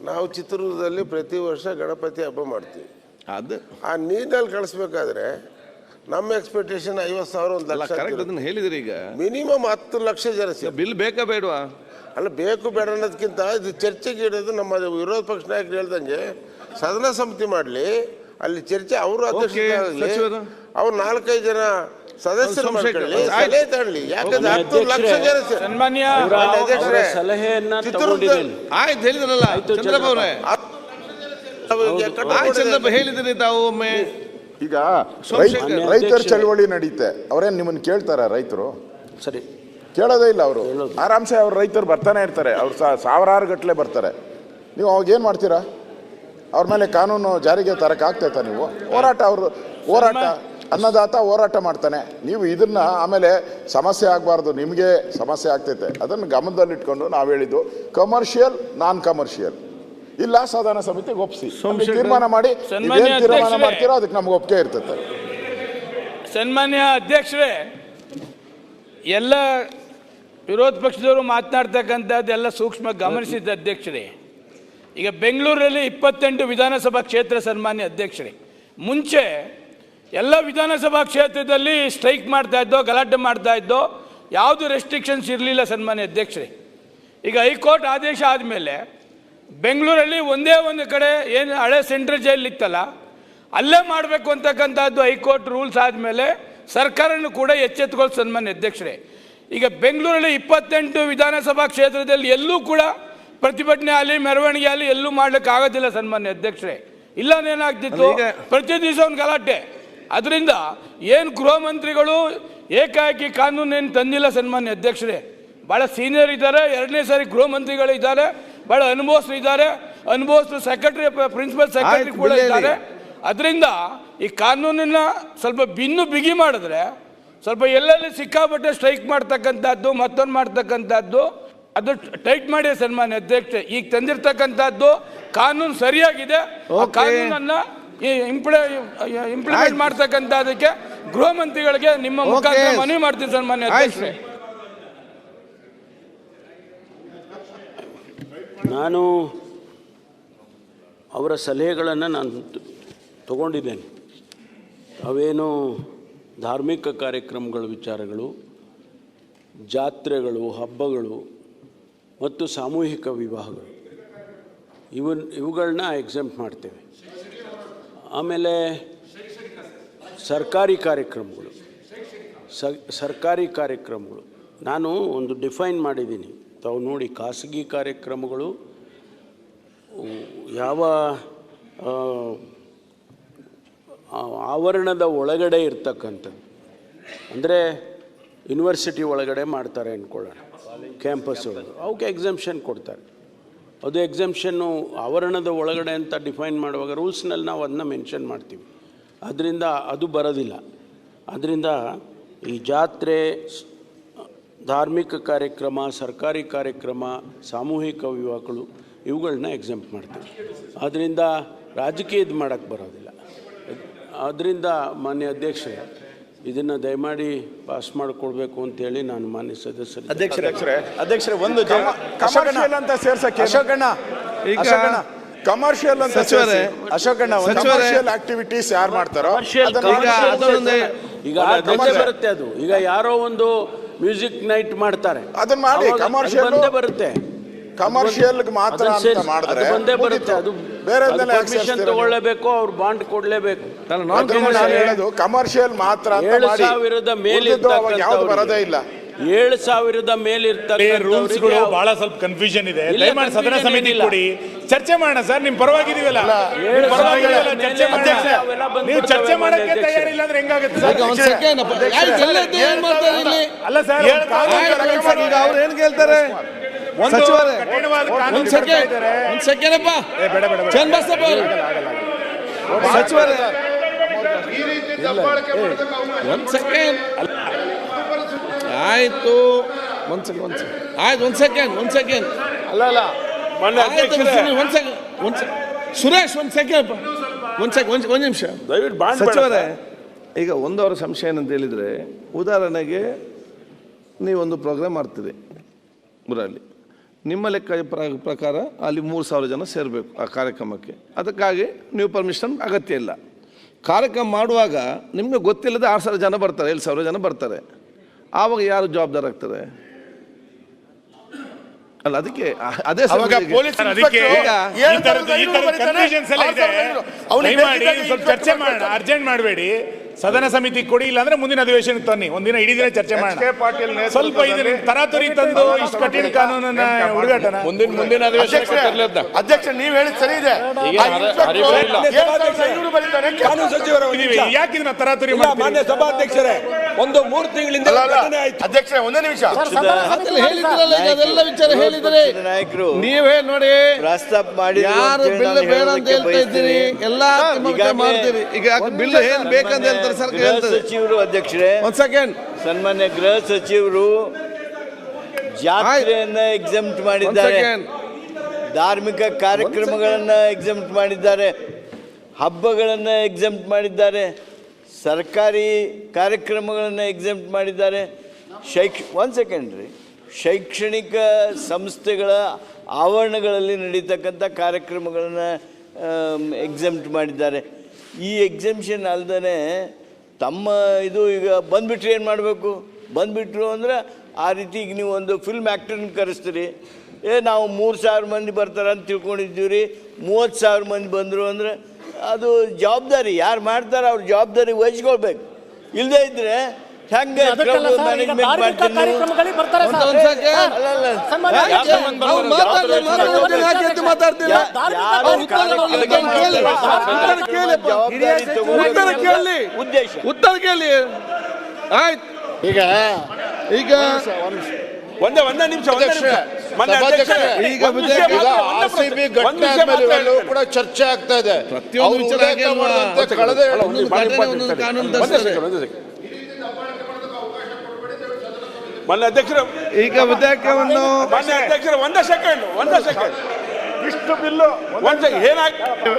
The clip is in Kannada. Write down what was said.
ನಾವು ಚಿತ್ರದುರ್ಗದಲ್ಲಿ ಪ್ರತಿ ವರ್ಷ ಗಣಪತಿ ಹಬ್ಬ ಮಾಡ್ತೀವಿ. ಅದು ಆ ನೀರಿನಲ್ಲಿ ಕಳಿಸ್ಬೇಕಾದ್ರೆ ನಮ್ಮ ಎಕ್ಸ್ಪೆಕ್ಟೇಷನ್ 50,000 1 ಲಕ್ಷ ಹೇಳಿದ್ರಿ. ಈಗ ಮಿನಿಮಮ್ 10 ಲಕ್ಷ ಜನ ಬಿಲ್ ಬೇಕಾ ಬೇಡವಾ? ಅಲ್ಲ, ಬೇಕು ಬೇಡ ಅನ್ನೋದಕ್ಕಿಂತ ಇದು ಚರ್ಚೆಗೆ ಇಡೋದು. ನಮ್ಮ ವಿರೋಧ ಪಕ್ಷ ನಾಯಕರು ಹೇಳ್ದಂಗೆ ಸದನ ಸಮಿತಿ ಮಾಡಲಿ, ಅಲ್ಲಿ ಚರ್ಚೆ ಅವರು ಅಧ್ಯಕ್ಷತೆ ಆಗಲಿ, ಅವ್ರು 4-5 ಜನ ಸದಸ್ಯರು ಮಾಡ್ಕೊಳ್ಳಿ, ಸಲಹೆ ತಗೊಳ್ಳಿ. ಯಾಕಂದ್ರೆ 10 ಲಕ್ಷ ಜನ ಸನ್ಮಾನ್ಯ ಸಲಹೆಯನ್ನ ಆಯ್ತು ಹೇಳಿದ್ರಲ್ಲ ಚಂದ್ರಪ್ಪ ಅವರೇ, ಚಂದ್ರಪ್ಪ ಹೇಳಿದ್ರಿ ತಾವು ಒಮ್ಮೆ. ಈಗ ರೈತರ ಚಳವಳಿ ನಡೀತೆ, ಅವ್ರೇನು ನಿಮ್ಮನ್ನು ಕೇಳ್ತಾರ? ರೈತರು ಸರಿ ಕೇಳೋದೇ ಇಲ್ಲ. ಅವರು ಆರಾಮ್ಸೆ ಅವ್ರ ರೈತರು ಬರ್ತಾನೆ ಇರ್ತಾರೆ, ಅವ್ರು ಸಾವಿರಾರು ಗಟ್ಟಲೆ ಬರ್ತಾರೆ. ನೀವು ಅವಾಗ ಏನು ಮಾಡ್ತೀರಾ? ಅವ್ರ ಮೇಲೆ ಕಾನೂನು ಜಾರಿಗೆ ತರಕ್ಕಾಗ್ತೈತಾ? ನೀವು ಹೋರಾಟ ಅನ್ನದಾತ ಹೋರಾಟ ಮಾಡ್ತಾನೆ. ನೀವು ಇದನ್ನ ಆಮೇಲೆ ಸಮಸ್ಯೆ ಆಗಬಾರ್ದು, ನಿಮಗೆ ಸಮಸ್ಯೆ ಆಗ್ತೈತೆ. ಅದನ್ನು ಗಮನದಲ್ಲಿಟ್ಕೊಂಡು ನಾವು ಹೇಳಿದ್ದು ಕಮರ್ಷಿಯಲ್, ನಾನ್ ಕಮರ್ಷಿಯಲ್ ಇಲ್ಲ ಸದನ ಸಮಿತಿಗೆ ಒಪ್ಪಿಸಿ ತೀರ್ಮಾನ ಮಾಡಿ. ಏನು ತೀರ್ಮಾನ ಮಾಡ್ತೀರೋ ಅದಕ್ಕೆ ನಮ್ಗೆ ಒಪ್ಪಿಗೆ ಇರ್ತೈತೆ. ಸನ್ಮಾನ್ಯ ಅಧ್ಯಕ್ಷರೇ, ಎಲ್ಲ ವಿರೋಧ ಪಕ್ಷದವರು ಮಾತನಾಡ್ತಕ್ಕಂಥದ್ದೆಲ್ಲ ಸೂಕ್ಷ್ಮ ಗಮನಿಸಿದ ಅಧ್ಯಕ್ಷರೇ. ಈಗ ಬೆಂಗಳೂರಲ್ಲಿ 28 ವಿಧಾನಸಭಾ ಕ್ಷೇತ್ರ ಸನ್ಮಾನ್ಯ ಅಧ್ಯಕ್ಷರೇ, ಮುಂಚೆ ಎಲ್ಲ ವಿಧಾನಸಭಾ ಕ್ಷೇತ್ರದಲ್ಲಿ ಸ್ಟ್ರೈಕ್ ಮಾಡ್ತಾ ಇದ್ದೋ, ಗಲಾಟೆ ಮಾಡ್ತಾ ಇದ್ದೋ, ಯಾವುದು ರೆಸ್ಟ್ರಿಕ್ಷನ್ಸ್ ಇರಲಿಲ್ಲ ಸನ್ಮಾನ್ಯ ಅಧ್ಯಕ್ಷರೇ. ಈಗ ಹೈಕೋರ್ಟ್ ಆದೇಶ ಆದಮೇಲೆ ಬೆಂಗಳೂರಲ್ಲಿ ಒಂದೇ ಒಂದು ಕಡೆ ಏನು ಹಳೆ ಸೆಂಟ್ರಲ್ ಜೈಲ್ ಇತ್ತಲ್ಲ, ಅಲ್ಲೇ ಮಾಡಬೇಕು ಅಂತಕ್ಕಂಥದ್ದು ಹೈಕೋರ್ಟ್ ರೂಲ್ಸ್ ಆದಮೇಲೆ ಸರ್ಕಾರನೂ ಕೂಡ ಎಚ್ಚೆತ್ತುಕೊಳ್ಳಿ ಸನ್ಮಾನ್ಯ ಅಧ್ಯಕ್ಷರೇ. ಈಗ ಬೆಂಗಳೂರಲ್ಲಿ 28 ವಿಧಾನಸಭಾ ಕ್ಷೇತ್ರದಲ್ಲಿ ಎಲ್ಲೂ ಕೂಡ ಪ್ರತಿಭಟನೆ ಆಗಲಿ, ಮೆರವಣಿಗೆ ಆಗಲಿ ಎಲ್ಲೂ ಮಾಡ್ಲಿಕ್ಕೆ ಆಗೋದಿಲ್ಲ ಸನ್ಮಾನ್ಯ ಅಧ್ಯಕ್ಷರೇ. ಇಲ್ಲಾನೇನಾಗ್ತಿತ್ತು, ಪ್ರತಿ ದಿವಸ ಒಂದು ಗಲಾಟೆ. ಅದರಿಂದ ಏನು ಗೃಹ ಮಂತ್ರಿಗಳು ಏಕಾಏಕಿ ಕಾನೂನೇನು ತಂದಿಲ್ಲ ಸನ್ಮಾನ್ಯ ಅಧ್ಯಕ್ಷರೇ. ಭಾಳ ಸೀನಿಯರ್ ಇದ್ದಾರೆ, 2ನೇ ಸಾರಿ ಗೃಹ ಮಂತ್ರಿಗಳು ಇದ್ದಾರೆ, ಭಾಳ ಅನುಭವಸ್ಥರು ಸೆಕ್ರೆಟರಿ, ಪ್ರಿನ್ಸಿಪಲ್ ಸೆಕ್ರೆಟರಿ ಕೂಡ ಇದ್ದಾರೆ. ಅದರಿಂದ ಈ ಕಾನೂನನ್ನ ಸ್ವಲ್ಪ ಬಿಗಿ ಮಾಡಿದ್ರೆ, ಸ್ವಲ್ಪ ಎಲ್ಲೆಲ್ಲಿ ಸಿಕ್ಕಾಪಟ್ಟೆ ಸ್ಟ್ರೈಕ್ ಮಾಡ್ತಕ್ಕಂಥದ್ದು, ಮತ್ತೊಂದು ಮಾಡ್ತಕ್ಕಂಥದ್ದು, ಅದು ಟೈಟ್ ಮಾಡಿ ಸನ್ಮಾನ್ಯ ಅಧ್ಯಕ್ಷ. ಈಗ ತಂದಿರತಕ್ಕಂಥದ್ದು ಕಾನೂನು ಸರಿಯಾಗಿದೆ, ಕಾನೂನನ್ನ ಇಂಪ್ಲಿಮೆಂಟ್ ಮಾಡ್ತಕ್ಕಂಥದಕ್ಕೆ ಗೃಹ ಮಂತ್ರಿಗಳಿಗೆ ನಿಮ್ಮ ಮುಖಾಂತರ ಮನವಿ ಮಾಡ್ತೀನಿ ಸನ್ಮಾನ್ಯ ಅಧ್ಯಕ್ಷರೇ. ನಾನು ಅವರ ಸಲಹೆಗಳನ್ನು ನಾನು ತಗೊಂಡಿದ್ದೇನೆ. ಅವೇನು ಧಾರ್ಮಿಕ ಕಾರ್ಯಕ್ರಮಗಳ ವಿಚಾರಗಳು, ಜಾತ್ರೆಗಳು, ಹಬ್ಬಗಳು ಮತ್ತು ಸಾಮೂಹಿಕ ವಿವಾಹಗಳು, ಇವುಗಳನ್ನ ಎಕ್ಸೆಂಪ್ಟ್ ಮಾಡ್ತೇವೆ. ಆಮೇಲೆ ಸರ್ಕಾರಿ ಕಾರ್ಯಕ್ರಮಗಳು ನಾನು ಒಂದು ಡಿಫೈನ್ ಮಾಡಿದ್ದೀನಿ, ತಾವು ನೋಡಿ. ಖಾಸಗಿ ಕಾರ್ಯಕ್ರಮಗಳು ಯಾವ ಆವರಣದ ಒಳಗಡೆ ಇರ್ತಕ್ಕಂಥದ್ದು, ಅಂದರೆ ಯೂನಿವರ್ಸಿಟಿ ಒಳಗಡೆ ಮಾಡ್ತಾರೆ ಅಂದ್ಕೊಳ್ಳೋಣ, ಕ್ಯಾಂಪಸ್ ಒಳಗೆ, ಅವಕ್ಕೆ ಎಕ್ಸೆಂಪ್ಷನ್ ಕೊಡ್ತಾರೆ. ಅದು ಎಕ್ಸೆಂಪ್ಷನ್ನು ಆವರಣದ ಒಳಗಡೆ ಅಂತ ಡಿಫೈನ್ ಮಾಡುವಾಗ ರೂಲ್ಸ್ನಲ್ಲಿ ನಾವು ಅದನ್ನ ಮೆನ್ಷನ್ ಮಾಡ್ತೀವಿ. ಅದರಿಂದ ಅದು ಬರೋದಿಲ್ಲ. ಅದರಿಂದ ಈ ಜಾತ್ರೆ, ಧಾರ್ಮಿಕ ಕಾರ್ಯಕ್ರಮ, ಸರ್ಕಾರಿ ಕಾರ್ಯಕ್ರಮ, ಸಾಮೂಹಿಕ ವಿವಾಹಗಳು ಇವುಗಳನ್ನ ಎಕ್ಸೆಂಪ್ಟ್ ಮಾಡ್ತೀವಿ. ಅದರಿಂದ ರಾಜಕೀಯದ ಮಾಡೋಕ್ಕೆ ಬರೋದಿಲ್ಲ. ಆದ್ದರಿಂದ ಮಾನ್ಯ ಅಧ್ಯಕ್ಷರೇ, ಇದನ್ನು ದಯಮಾಡಿ ಪಾಸ್ ಮಾಡಿಕೊಡ್ಬೇಕು ಅಂತೇಳಿ ನಾನು ಮಾನ್ಯ ಸದಸ್ಯರು. ಅಧ್ಯಕ್ಷರೇ ಒಂದು ಕಮರ್ಷಿಯಲ್ ಅಂತ ಸೇರ್ಸಕ್ಕೆ ಕಮರ್ಷಿಯಲ್ ಅಂತ ಅಶೋಕಣ್ಣ ಕಮರ್ಷಿಯಲ್ ಆಕ್ಟಿವಿಟೀಸ್ ಯಾರು ಮಾಡ್ತಾರೋ ಈಗ ಬರುತ್ತೆ. ಅದು ಈಗ ಯಾರೋ ಒಂದು ಮ್ಯೂಸಿಕ್ ನೈಟ್ ಮಾಡ್ತಾರೆ, ಅದನ್ನ ಮಾಡಿ ಕಮರ್ಷಿಯಲ್ ಬರುತ್ತೆ. ಕಮರ್ಷಿಯಲ್ ಮಾತ್ರ ಅಂತ ಮಾಡಿದ್ರೆ ಬಂದೇ ಬರುತ್ತೆ. ಅದು ಬೇರೆ ಪರ್ಮಿಷನ್ ತಗೊಳ್ಳೇಬೇಕು, ಅವ್ರು ಬಾಂಡ್ ಕೊಡ್ಲೇಬೇಕು. ಕಮರ್ಷಿಯಲ್ ಮಾತ್ರ 7,000 ಮೇಲೆ ಯಾವ್ದು ಬರೋದೇ ಇಲ್ಲ. 7,000 ಮೇಲಿರ್ತಕ್ಕಂಥ ರೂಲ್ಸ್ಗಳು ಬಹಳ ಸ್ವಲ್ಪ ಕನ್ಫ್ಯೂಷನ್ ಇದೆ. ದಯಮಾಡಿ ಸದನ ಸಮಿತಿ ಕೊಡಿ, ಚರ್ಚೆ ಮಾಡೋಣ ಸರ್. ನಿಮ್ ಪರವಾಗಿದೀವಲ್ಲ, ನೀವು ಚರ್ಚೆ ಮಾಡಕ್ಕೆ ತಯಾರಿಲ್ಲ ಅಂದ್ರೆ ಹೆಂಗಾಗುತ್ತೆ ಸರ್? ಅಲ್ಲ ಸರ್, ಅವ್ರು ಏನ್ ಕೇಳ್ತಾರೆ? ಆಯ್ತು, ಒಂದ್ ಸೆಕೆಂಡ್ ಅಲ್ಲ ಸುರೇಶ್, ಒಂದ್ ನಿಮಿಷ ಸಚಿವರೇ. ಈಗ ಅವರ ಸಂಶಯ ಏನಂತ ಹೇಳಿದ್ರೆ, ಉದಾಹರಣೆಗೆ ನೀವೊಂದು ಪ್ರೋಗ್ರಾಮ್ ಮಾಡ್ತೀರಿ ಊರಲ್ಲಿ, ನಿಮ್ಮ ಲೆಕ್ಕ ಪ್ರಕಾರ ಅಲ್ಲಿ 3,000 ಜನ ಸೇರಬೇಕು ಆ ಕಾರ್ಯಕ್ರಮಕ್ಕೆ. ಅದಕ್ಕಾಗಿ ನೀವು ಪರ್ಮಿಷನ್ ಅಗತ್ಯ ಇಲ್ಲ. ಕಾರ್ಯಕ್ರಮ ಮಾಡುವಾಗ ನಿಮಗೆ ಗೊತ್ತಿಲ್ಲದೆ 6,000 ಜನ ಬರ್ತಾರೆ, 7,000 ಜನ ಬರ್ತಾರೆ. ಆವಾಗ ಯಾರು ಜವಾಬ್ದಾರ ಆಗ್ತಾರೆ? ಅಲ್ಲ, ಅದಕ್ಕೆ ಅದೇ ಚರ್ಚೆ ಮಾಡೋಣ. ಅರ್ಜೆಂಟ್ ಮಾಡಬೇಡಿ, ಸದನ ಸಮಿತಿ ಕೊಡಿ, ಇಲ್ಲಾಂದ್ರೆ ಮುಂದಿನ ಅಧಿವೇಶನಕ್ಕೆ ತನ್ನಿ. ಒಂದಿನ ಇಡೀ ದಿನ ಚರ್ಚೆ ಮಾಡೋಣ. ಸ್ವಲ್ಪ ಇದನ್ನ ತರಾತುರಿ ತಂದು ಇಷ್ಟು ಕಠಿಣ ಕಾನೂನನ್ನ ಹುಡುಗಾಟನ ಮುಂದಿನ ಅಧ್ಯಕ್ಷ ನೀವು ಹೇಳಿದ್ ಸರಿ ಇದೆ. ಯಾಕೆ ಇದನ್ನ ತರಾತುರಿ ಮಾನ್ಯ ಸಭಾಧ್ಯಕ್ಷರೇ, ಒಂದು 3 ತಿಂಗಳಿಂದ ಅಧ್ಯಕ್ಷ ಒಂದೇ ನಿಮಿಷ ಅದೆಲ್ಲ ವಿಚಾರ ಹೇಳಿದರೆ ನೀವೇ ನೋಡಿ ಪ್ರಸ್ತಾಪ ಮಾಡಿ ಯಾರು ಬಿಲ್ ಬೇಡ ಅಂತ ಹೇಳ್ತಾ ಇದ್ದೀರಿ, ಎಲ್ಲಾ ಮಾಡ್ತೀರಿ. ಈಗ ಬಿಲ್ ಏನ್ ಬೇಕಂತ ಹೇಳ್ತಾರೆ ಸರ್ಕಾರ. ಸಚಿವರು ಅಧ್ಯಕ್ಷರೇ, ಒಂದ್ ಸೆಕೆಂಡ್, ಸನ್ಮಾನ್ಯ ಗೃಹ ಸಚಿವರು ಜಾತ್ರೆಯನ್ನ ಎಕ್ಸೆಂಪ್ಟ್ ಮಾಡಿದ್ದಾರೆ, ಧಾರ್ಮಿಕ ಕಾರ್ಯಕ್ರಮಗಳನ್ನ ಎಕ್ಸೆಂಪ್ಟ್ ಮಾಡಿದ್ದಾರೆ, ಹಬ್ಬಗಳನ್ನ ಎಕ್ಸೆಂಪ್ಟ್ ಮಾಡಿದ್ದಾರೆ, ಸರ್ಕಾರಿ ಕಾರ್ಯಕ್ರಮಗಳನ್ನು ಎಕ್ಸೆಂಪ್ಟ್ ಮಾಡಿದ್ದಾರೆ, ಒಂದು ಸೆಕೆಂಡ್ ರೀ, ಶೈಕ್ಷಣಿಕ ಸಂಸ್ಥೆಗಳ ಆವರಣಗಳಲ್ಲಿ ನಡೀತಕ್ಕಂಥ ಕಾರ್ಯಕ್ರಮಗಳನ್ನು ಎಕ್ಸೆಂಪ್ಟ್ ಮಾಡಿದ್ದಾರೆ. ಈ ಎಕ್ಸೆಂಪ್ಷನ್ ಅಲ್ಲದೇ ತಮ್ಮ ಇದು ಈಗ ಬಂದುಬಿಟ್ರೆ ಏನು ಮಾಡಬೇಕು? ಬಂದುಬಿಟ್ರು ಅಂದರೆ ಆ ರೀತಿ ಈಗ ನೀವು ಒಂದು ಫಿಲ್ಮ್ ಆ್ಯಕ್ಟರ್ನ ಕರೆಸ್ತೀರಿ, ನಾವು 3,000 ಮಂದಿ ಬರ್ತಾರೆ ಅಂತ ತಿಳ್ಕೊಂಡಿದ್ದೀವಿ ರೀ, 30,000 ಮಂದಿ ಬಂದರು ಅಂದರೆ ಅದು ಜವಾಬ್ದಾರಿ ಯಾರು ಮಾಡ್ತಾರೆ ಅವ್ರ ಜವಾಬ್ದಾರಿ ವಹಿಸ್ಕೊಳ್ಬೇಕು. ಇಲ್ಲದೇ ಇದ್ದರೆ ಹೆಂಗೆ ಮ್ಯಾನೇಜ್ಮೆಂಟ್ ಮಾಡ್ತೀನಿ? ಉತ್ತರ ಕೇಳಿ. ಆಯ್ತು, ಈಗ ಒಂದೇ ನಿಮಿಷ ಕೂಡ ಚರ್ಚೆ ಆಗ್ತಾ ಇದೆ. ಪ್ರತಿಯೊಂದು ವಿಚಾರ ಮಾನ್ಯ ಅಧ್ಯಕ್ಷರ, ಈಗ ವಿಧೇಯಕವನ್ನು ಮಾನ್ಯ ಅಧ್ಯಕ್ಷರ ಒಂದೇ ಸೆಕೆಂಡ್ ಇಷ್ಟು ಬಿಲ್ಲು ಏನಾಗ್ತದೆ?